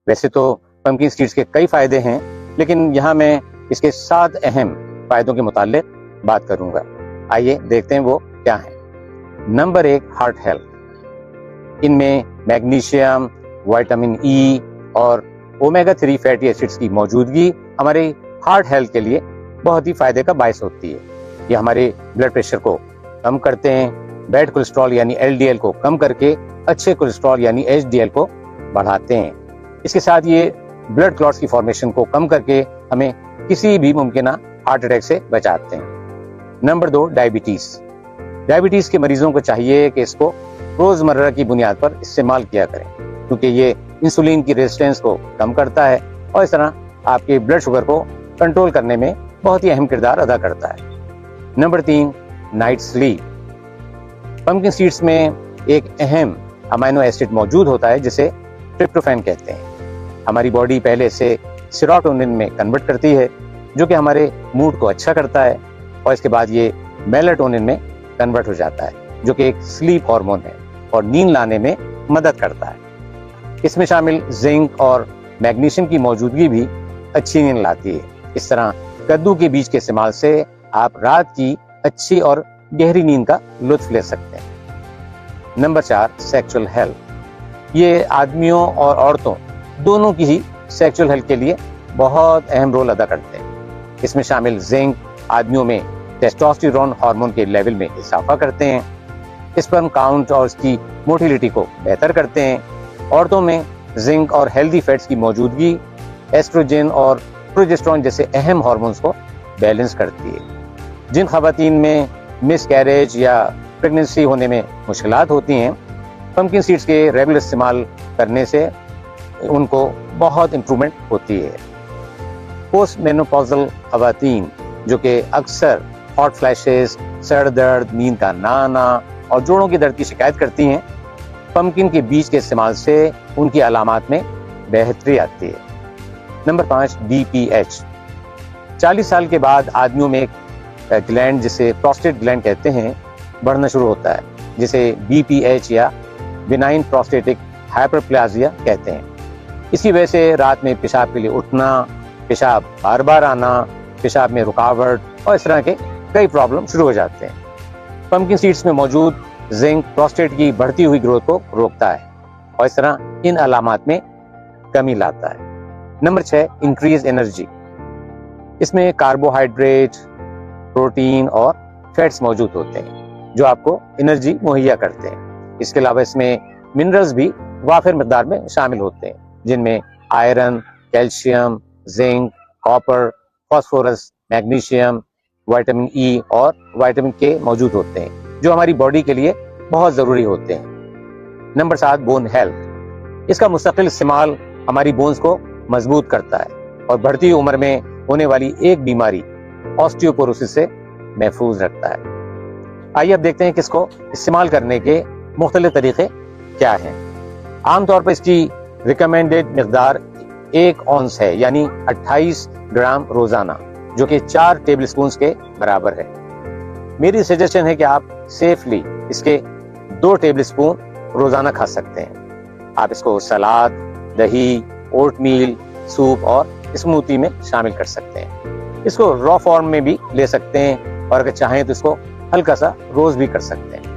ویسے تو pumpkin seeds کے کئی فائدے ہیں، لیکن یہاں میں اس کے 7 اہم فائدوں کے متعلق بات کروں گا۔ آئیے دیکھتے ہیں وہ کیا ہیں۔ Number 1، heart health. ان میں میگنیشیم، وائٹامن ای اور اومیگا 3 فیٹی ایسڈز کی موجودگی ہمارے ہارٹ ہیلتھ کے لیے بہت ہی فائدے کا باعث ہوتی ہے۔ یہ ہمارے بلڈ پریشر کو کم کرتے ہیں، بیڈ کولیسٹرول یعنی LDL کو کم کر کے اچھے کولیسٹرول یعنی HDL کو بڑھاتے ہیں۔ اس کے ساتھ یہ بلڈ کلوٹس کی فارمیشن کو کم کر کے ہمیں کسی بھی ممکنہ ہارٹ اٹیک سے بچاتے ہیں۔ Number 2، diabetes. ڈائبٹیز کے مریضوں کو چاہیے کہ اس کو روزمرہ کی بنیاد پر استعمال کیا کریں، کیونکہ یہ انسولین کی ریزسٹنس کو کم کرتا ہے اور اس طرح آپ کے بلڈ شوگر کو کنٹرول کرنے میں بہت ہی اہم کردار ادا کرتا ہے۔ Number 3، night sleep. Pumpkin seeds میں ایک اہم امینو ایسڈ موجود ہوتا ہے جسے ٹرپٹوفین کہتے ہیں۔ ہماری باڈی پہلے سے سیروٹونن میں کنورٹ کرتی ہے، جو کہ ہمارے موڈ کو اچھا کرتا ہے، اور اس کے بعد یہ میلاٹونن میں کنورٹ ہو جاتا ہے، جو کہ ایک سلیپ ہارمون ہے اور نیند لانے میں مدد کرتا ہے۔ اس میں شامل زنک اور میگنیشیم کی موجودگی بھی اچھی نیند لاتی ہے۔ اس طرح کدو کے بیج کے استعمال سے آپ رات کی اچھی اور گہری نیند کا لطف لے سکتے ہیں۔ Number 4، sexual health. یہ آدمیوں اور عورتوں دونوں کی ہی سیکچول ہیلتھ کے لیے بہت اہم رول ادا کرتے ہیں۔ اس میں شامل زنک آدمیوں میں ٹیسٹوسٹیرون ہارمون کے لیول میں اضافہ کرتے ہیں، اسپرم کاؤنٹ اور اس کی موٹیلٹی کو بہتر کرتے ہیں۔ عورتوں میں زنک اور ہیلدی فیٹس کی موجودگی ایسٹروجن اور پروجسٹرون جیسے اہم ہارمونز کو بیلنس کرتی ہے۔ جن خواتین میں مس کیریج یا پریگننسی ہونے میں مشکلات ہوتی ہیں، پمکن سیڈز کے ریگولر استعمال کرنے سے ان کو بہت امپرومنٹ ہوتی ہے۔ پوسٹ مینوپوزل خواتین جو کہ اکثر ہاٹ فلیشز، سر درد، نیند کا نہ آنا اور جوڑوں کی درد کی شکایت کرتی ہیں، پمکن کے بیج کے استعمال سے ان کی علامات میں بہتری آتی ہے۔ Number 5، BPH۔ 40 سال کے بعد آدمیوں میں ایک گلینڈ جسے پروسٹیٹ گلینڈ کہتے ہیں بڑھنا شروع ہوتا ہے، جسے BPH یا بینائن پروسٹیٹک ہائپرپلازیا کہتے ہیں۔ اس کی وجہ سے رات میں پیشاب کے لیے اٹھنا، پیشاب بار بار آنا، پیشاب میں رکاوٹ اور اس طرح کے کئی پرابلم شروع ہو جاتے ہیں۔ پمکن سیڈز میں موجود زنک پروسٹیٹ کی بڑھتی ہوئی گروتھ کو روکتا ہے اور اس طرح ان علامات میں کمی لاتا ہے۔ Number 6، increase energy. اس میں کاربوہائیڈریٹ، پروٹین اور فیٹس موجود ہوتے ہیں جو آپ کو انرجی مہیا کرتے ہیں۔ اس کے علاوہ اس میں منرلز بھی وافر مقدار میں شامل ہوتے ہیں، جن میں iron, calcium, zinc, copper, phosphorus, magnesium, vitamin E اور وائٹامن کے موجود ہوتے ہیں، جو ہماری باڈی کے لیے بہت ضروری ہوتے ہیں۔ Number 7، bone health. اس کا مستقل استعمال ہماری بونز کو مضبوط کرتا ہے اور بڑھتی عمر میں ہونے والی ایک بیماری آسٹیوپوروسس سے محفوظ رکھتا ہے۔ آئیے اب دیکھتے ہیں کہ اس کو استعمال کرنے کے مختلف طریقے کیا ہیں۔ عام طور پر اس کی ریکمینڈڈ مقدار 1 اونس ہے، یعنی 28 گرام روزانہ، جو کہ 4 ٹیبل سپونز کے برابر ہے۔ میری سجیشن ہے کہ آپ سیفلی اس کے 2 ٹیبل سپون روزانہ کھا سکتے ہیں۔ آپ اس کو سلاد، دہی، اوٹ میل، سوپ اور اسموتھی میں شامل کر سکتے ہیں۔ اس کو را فارم میں بھی لے سکتے ہیں اور اگر چاہیں تو اس کو ہلکا سا روسٹ بھی کر سکتے ہیں۔